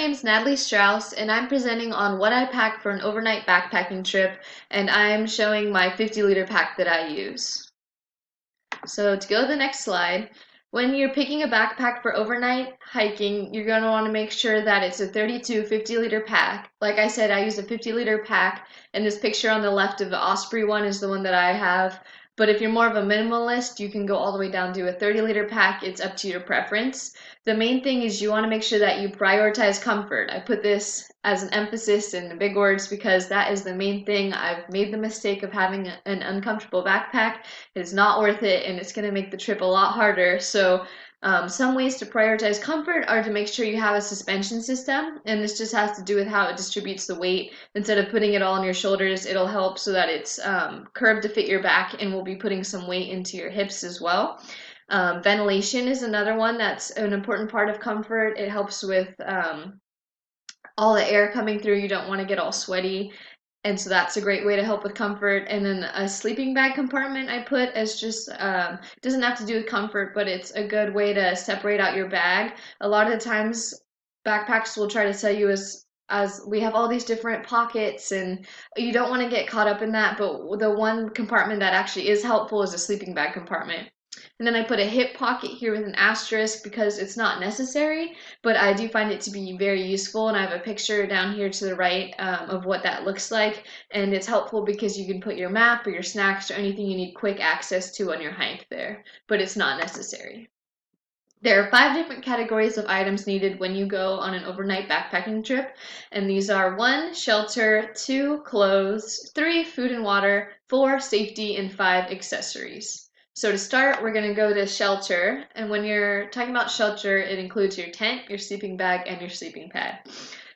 name's Natalie Strauss, and I'm presenting on what I pack for an overnight backpacking trip, and I'm showing my 50-liter pack that I use. So to go to the next slide, when you're picking a backpack for overnight hiking, you're going to want to make sure that it's a 32 50-liter pack. Like I said, I use a 50-liter pack, and this picture on the left of the Osprey one is the one that I have. But if you're more of a minimalist, you can go all the way down to a 30-liter pack. It's up to your preference. The main thing is you want to make sure that you prioritize comfort. I put this as an emphasis in the big words because that is the main thing. I've made the mistake of having an uncomfortable backpack. It's not worth it, and it's going to make the trip a lot harder. So some ways to prioritize comfort are to make sure you have a suspension system, and this just has to do with how it distributes the weight. Instead of putting it all on your shoulders, it'll help so that it's curved to fit your back, and we'll be putting some weight into your hips as well. Ventilation is another one that's an important part of comfort. It helps with all the air coming through. You don't want to get all sweaty. And so that's a great way to help with comfort. And then a sleeping bag compartment I put as just, doesn't have to do with comfort, but it's a good way to separate out your bag. A lot of the times backpacks will try to tell you as we have all these different pockets, and you don't want to get caught up in that, but the one compartment that actually is helpful is a sleeping bag compartment. And then I put a hip pocket here with an asterisk because it's not necessary, but I do find it to be very useful, and I have a picture down here to the right of what that looks like, and it's helpful because you can put your map or your snacks or anything you need quick access to on your hike there, but it's not necessary. There are 5 different categories of items needed when you go on an overnight backpacking trip, and these are 1, shelter, 2, clothes, 3, food and water, 4, safety, and 5, accessories. So to start, we're going to go to shelter, and when you're talking about shelter, it includes your tent, your sleeping bag, and your sleeping pad.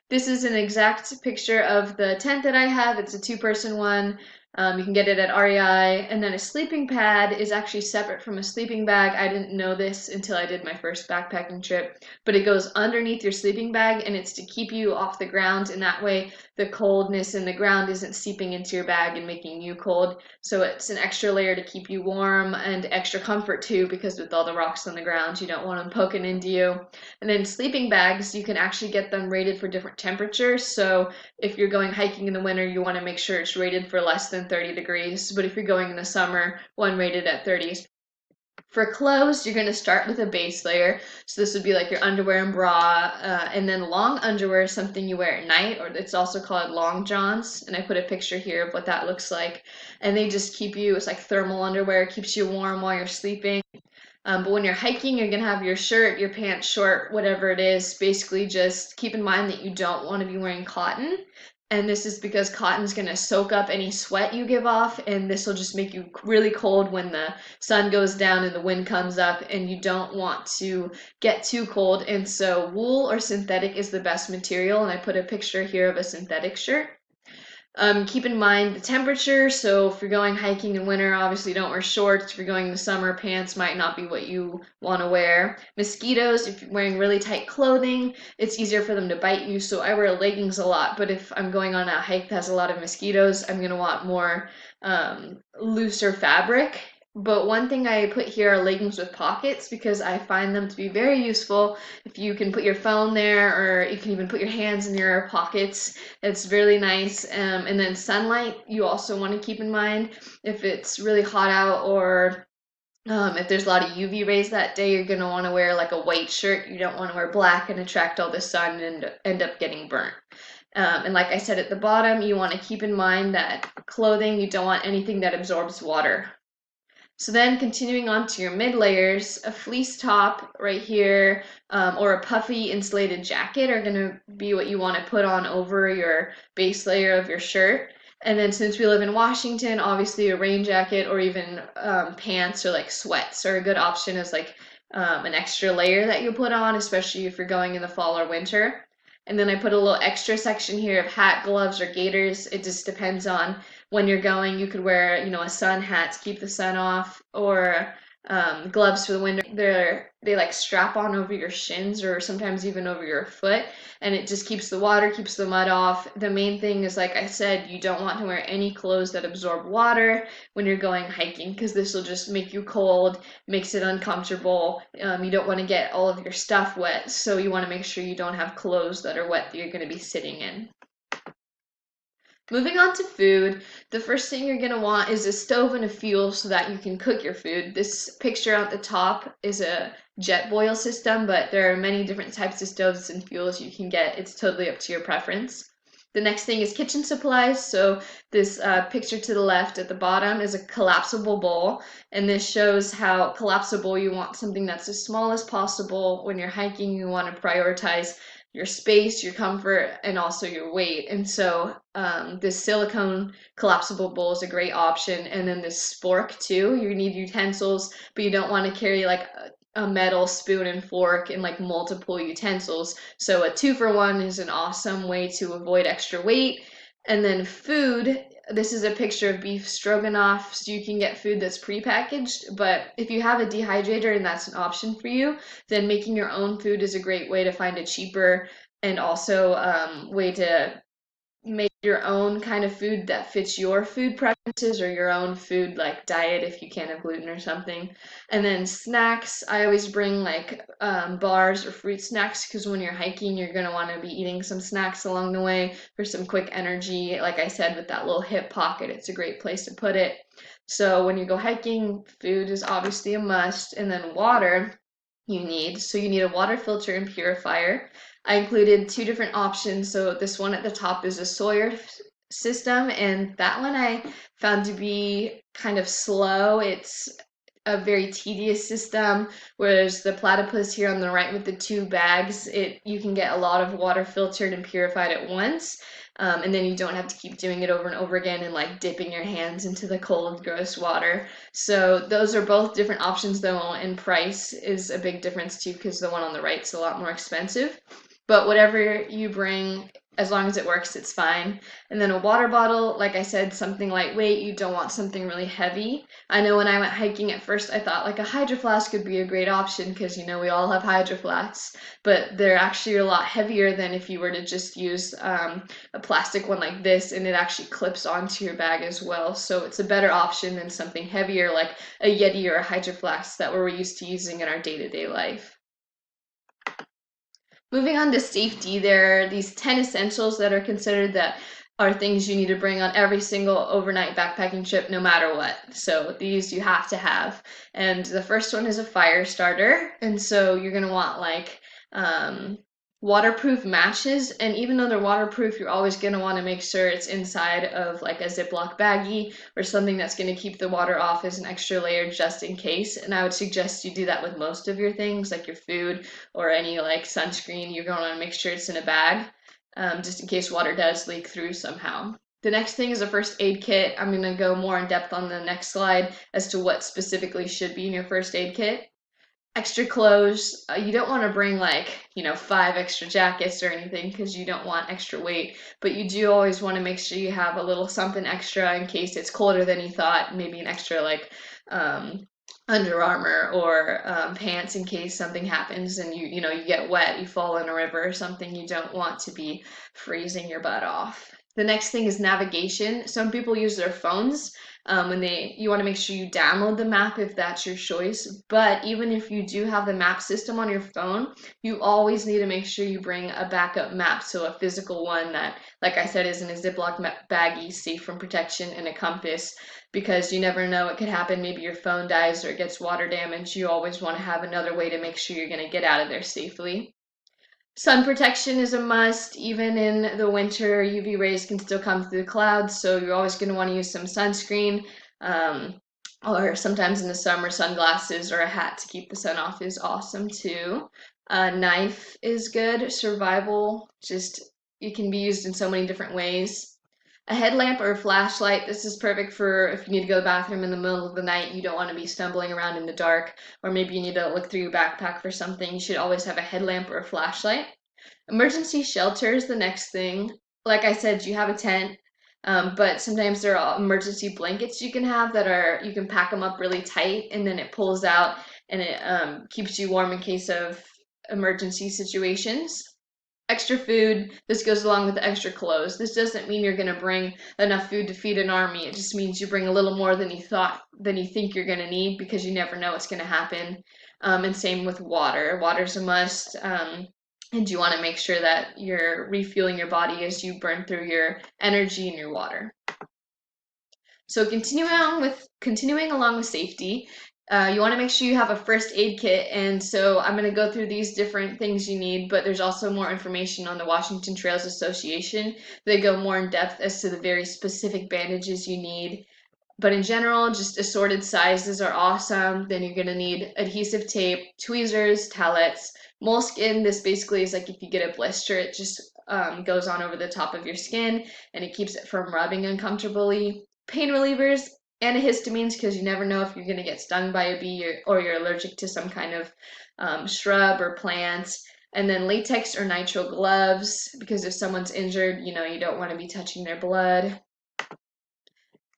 This is an exact picture of the tent that I have. It's a 2-person one. You can get it at REI. And then a sleeping pad is actually separate from a sleeping bag. I didn't know this until I did my first backpacking trip, but it goes underneath your sleeping bag, and it's to keep you off the ground, and that way the coldness in the ground isn't seeping into your bag and making you cold. So it's an extra layer to keep you warm and extra comfort too, because with all the rocks on the ground, you don't want them poking into you. And then sleeping bags, you can actually get them rated for different temperatures. So if you're going hiking in the winter, you want to make sure it's rated for less than 30 degrees. But if you're going in the summer, one rated at 30. For clothes, you're going to start with a base layer. So this would be like your underwear and bra, and then long underwear is something you wear at night, or it's also called long johns. And I put a picture here of what that looks like. And they just keep you, it's like thermal underwear, keeps you warm while you're sleeping. But when you're hiking, you're going to have your shirt, your pants, short, whatever it is. Basically, just keep in mind that you don't want to be wearing cotton. And this is because cotton's going to soak up any sweat you give off, and this will just make you really cold when the sun goes down and the wind comes up, and you don't want to get too cold. And so wool or synthetic is the best material, and I put a picture here of a synthetic shirt. Keep in mind the temperature, so if you're going hiking in winter, obviously don't wear shorts. If you're going in the summer, pants might not be what you want to wear. Mosquitoes, if you're wearing really tight clothing, it's easier for them to bite you, so I wear leggings a lot, but if I'm going on a hike that has a lot of mosquitoes, I'm going to want more looser fabric. But one thing I put here are leggings with pockets because I find them to be very useful. If you can put your phone there, or you can even put your hands in your pockets, it's really nice. And then sunlight, you also want to keep in mind. If it's really hot out, or if there's a lot of UV rays that day, you're going to want to wear like a white shirt. You don't want to wear black and attract all the sun and end up getting burnt. And like I said at the bottom, you want to keep in mind that clothing, you don't want anything that absorbs water. So then continuing on to your mid layers, a fleece top right here, or a puffy insulated jacket are going to be what you want to put on over your base layer of your shirt. And then since we live in Washington, obviously a rain jacket or even pants or like sweats are a good option as like an extra layer that you put on, especially if you're going in the fall or winter. And then I put a little extra section here of hat, gloves, or gaiters. It just depends on when you're going. You could wear, a sun hat to keep the sun off, or gloves for the winter. They like strap on over your shins or sometimes even over your foot, and it just keeps the water, keeps the mud off. The main thing is, like I said, you don't want to wear any clothes that absorb water when you're going hiking because this will just make you cold, makes it uncomfortable. You don't want to get all of your stuff wet, so you want to make sure you don't have clothes that are wet that you're going to be sitting in. Moving on to food, the first thing you're going to want is a stove and a fuel so that you can cook your food. This picture at the top is a jet boil system, but there are many different types of stoves and fuels you can get. It's totally up to your preference. The next thing is kitchen supplies. So this picture to the left at the bottom is a collapsible bowl, and this shows how collapsible you want something that's as small as possible. When you're hiking, you want to prioritize your space, your comfort, and also your weight. And so this silicone collapsible bowl is a great option. And then this spork too. You need utensils, but you don't want to carry like a metal spoon and fork and like multiple utensils. So a 2-for-1 is an awesome way to avoid extra weight. And then food, this is a picture of beef stroganoff, so you can get food that's prepackaged. But if you have a dehydrator and that's an option for you, then making your own food is a great way to find a cheaper and also way to make your own kind of food that fits your food preferences or your own food like diet if you can't have gluten or something. And then snacks, I always bring like bars or fruit snacks because when you're hiking, you're going to want to be eating some snacks along the way for some quick energy. Like I said, with that little hip pocket, it's a great place to put it. So when you go hiking, food is obviously a must. And then water you need. So you need a water filter and purifier. I included 2 different options. So this one at the top is a Sawyer system, and that one I found to be kind of slow. It's a very tedious system, whereas the platypus here on the right with the 2 bags, you can get a lot of water filtered and purified at once. And then you don't have to keep doing it over and over again and like dipping your hands into the cold, gross water. So those are both different options though, and price is a big difference too because the one on the right is a lot more expensive. But whatever you bring, as long as it works, it's fine. And then a water bottle, like I said, something lightweight. You don't want something really heavy. I know when I went hiking at first, I thought like a hydro flask would be a great option because, you know, we all have hydro flasks, but they're actually a lot heavier than if you were to just use a plastic one like this, and it actually clips onto your bag as well. So it's a better option than something heavier like a Yeti or a hydro flask that we're used to using in our day-to-day life. Moving on to safety, there are these 10 essentials that are considered that are things you need to bring on every single overnight backpacking trip, no matter what. So these you have to have. And the first one is a fire starter. And so you're going to want like waterproof matches, and even though they're waterproof, you're always going to want to make sure it's inside of like a Ziploc baggie or something that's going to keep the water off as an extra layer just in case. And I would suggest you do that with most of your things, like your food or any like sunscreen. You're going to want to make sure it's in a bag, just in case water does leak through somehow. The next thing is a first aid kit. I'm going to go more in depth on the next slide as to what specifically should be in your first aid kit. Extra clothes, you don't want to bring like, you know, 5 extra jackets or anything because you don't want extra weight, but you do always want to make sure you have a little something extra in case it's colder than you thought. Maybe an extra like Under Armour or pants in case something happens and you know you get wet, you fall in a river or something. You don't want to be freezing your butt off. The next thing is navigation. Some people use their phones when you want to make sure you download the map if that's your choice. But even if you do have the map system on your phone, you always need to make sure you bring a backup map. So a physical one that, like I said, is in a Ziploc baggie, safe from protection, and a compass, because you never know what could happen. Maybe your phone dies or it gets water damage. You always want to have another way to make sure you're going to get out of there safely. Sun protection is a must. Even in the winter, UV rays can still come through the clouds, so you're always going to want to use some sunscreen, or sometimes in the summer, sunglasses or a hat to keep the sun off is awesome too. A knife is good. Survival, just it can be used in so many different ways. A headlamp or a flashlight, this is perfect for if you need to go to the bathroom in the middle of the night, you don't want to be stumbling around in the dark, or maybe you need to look through your backpack for something. You should always have a headlamp or a flashlight. Emergency shelter is the next thing. Like I said, you have a tent. But sometimes there are emergency blankets you can have that are, you can pack them up really tight and then it pulls out and it keeps you warm in case of emergency situations. Extra food, this goes along with the extra clothes. This doesn't mean you're going to bring enough food to feed an army. It just means you bring a little more than you think you're going to need, because you never know what's going to happen. And same with water. Water's a must. And you want to make sure that you're refueling your body as you burn through your energy and your water. So continuing along with safety, you want to make sure you have a first aid kit. And so I'm going to go through these different things you need, but there's also more information on the Washington Trails Association. They go more in depth as to the very specific bandages you need. But in general, just assorted sizes are awesome. Then you're going to need adhesive tape, tweezers, towelettes, moleskin. This basically is like if you get a blister, it just goes on over the top of your skin and it keeps it from rubbing uncomfortably. Pain relievers, antihistamines, because you never know if you're going to get stung by a bee, or you're allergic to some kind of shrub or plant. And then latex or nitrile gloves, because if someone's injured, you don't want to be touching their blood.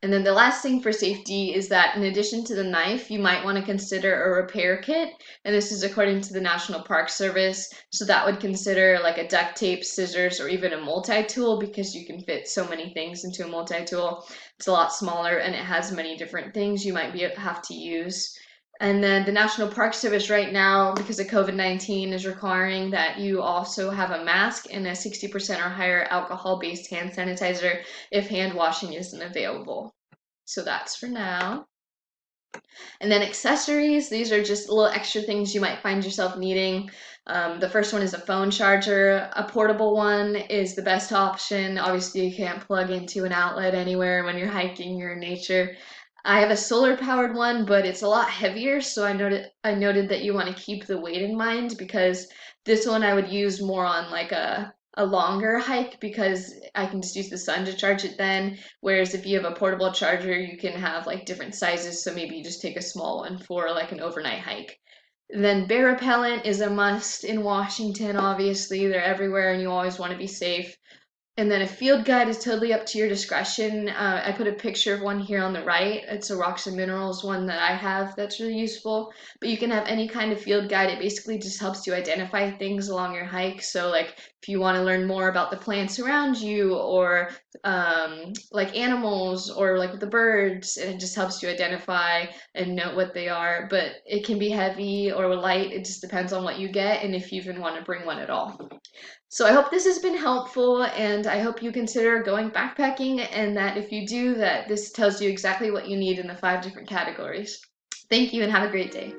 And then the last thing for safety is that in addition to the knife, you might want to consider a repair kit. And this is according to the National Park Service. So that would consider like a duct tape, scissors, or even a multi-tool, because you can fit so many things into a multi-tool. It's a lot smaller and it has many different things you might have to use. And then the National Park Service right now, because of COVID-19, is requiring that you also have a mask and a 60% or higher alcohol-based hand sanitizer if hand washing isn't available. So that's for now. And then accessories, these are just little extra things you might find yourself needing. The first one is a phone charger. A portable one is the best option. Obviously, you can't plug into an outlet anywhere when you're hiking or in nature. I have a solar powered one, but it's a lot heavier, so I noted that you want to keep the weight in mind, because this one I would use more on like a longer hike, because I can just use the sun to charge it then. Whereas if you have a portable charger, you can have like different sizes, so maybe you just take a small one for like an overnight hike. Then bear repellent is a must in Washington, obviously. They're everywhere and you always want to be safe. And then a field guide is totally up to your discretion. I put a picture of one here on the right. It's a rocks and minerals one that I have that's really useful. But you can have any kind of field guide. It basically just helps you identify things along your hike. So like if you want to learn more about the plants around you, or like animals, or like the birds, and it just helps you identify and note what they are. But it can be heavy or light. It just depends on what you get and if you even want to bring one at all. So I hope this has been helpful, and I hope you consider going backpacking, and that if you do, that this tells you exactly what you need in the 5 different categories. Thank you and have a great day.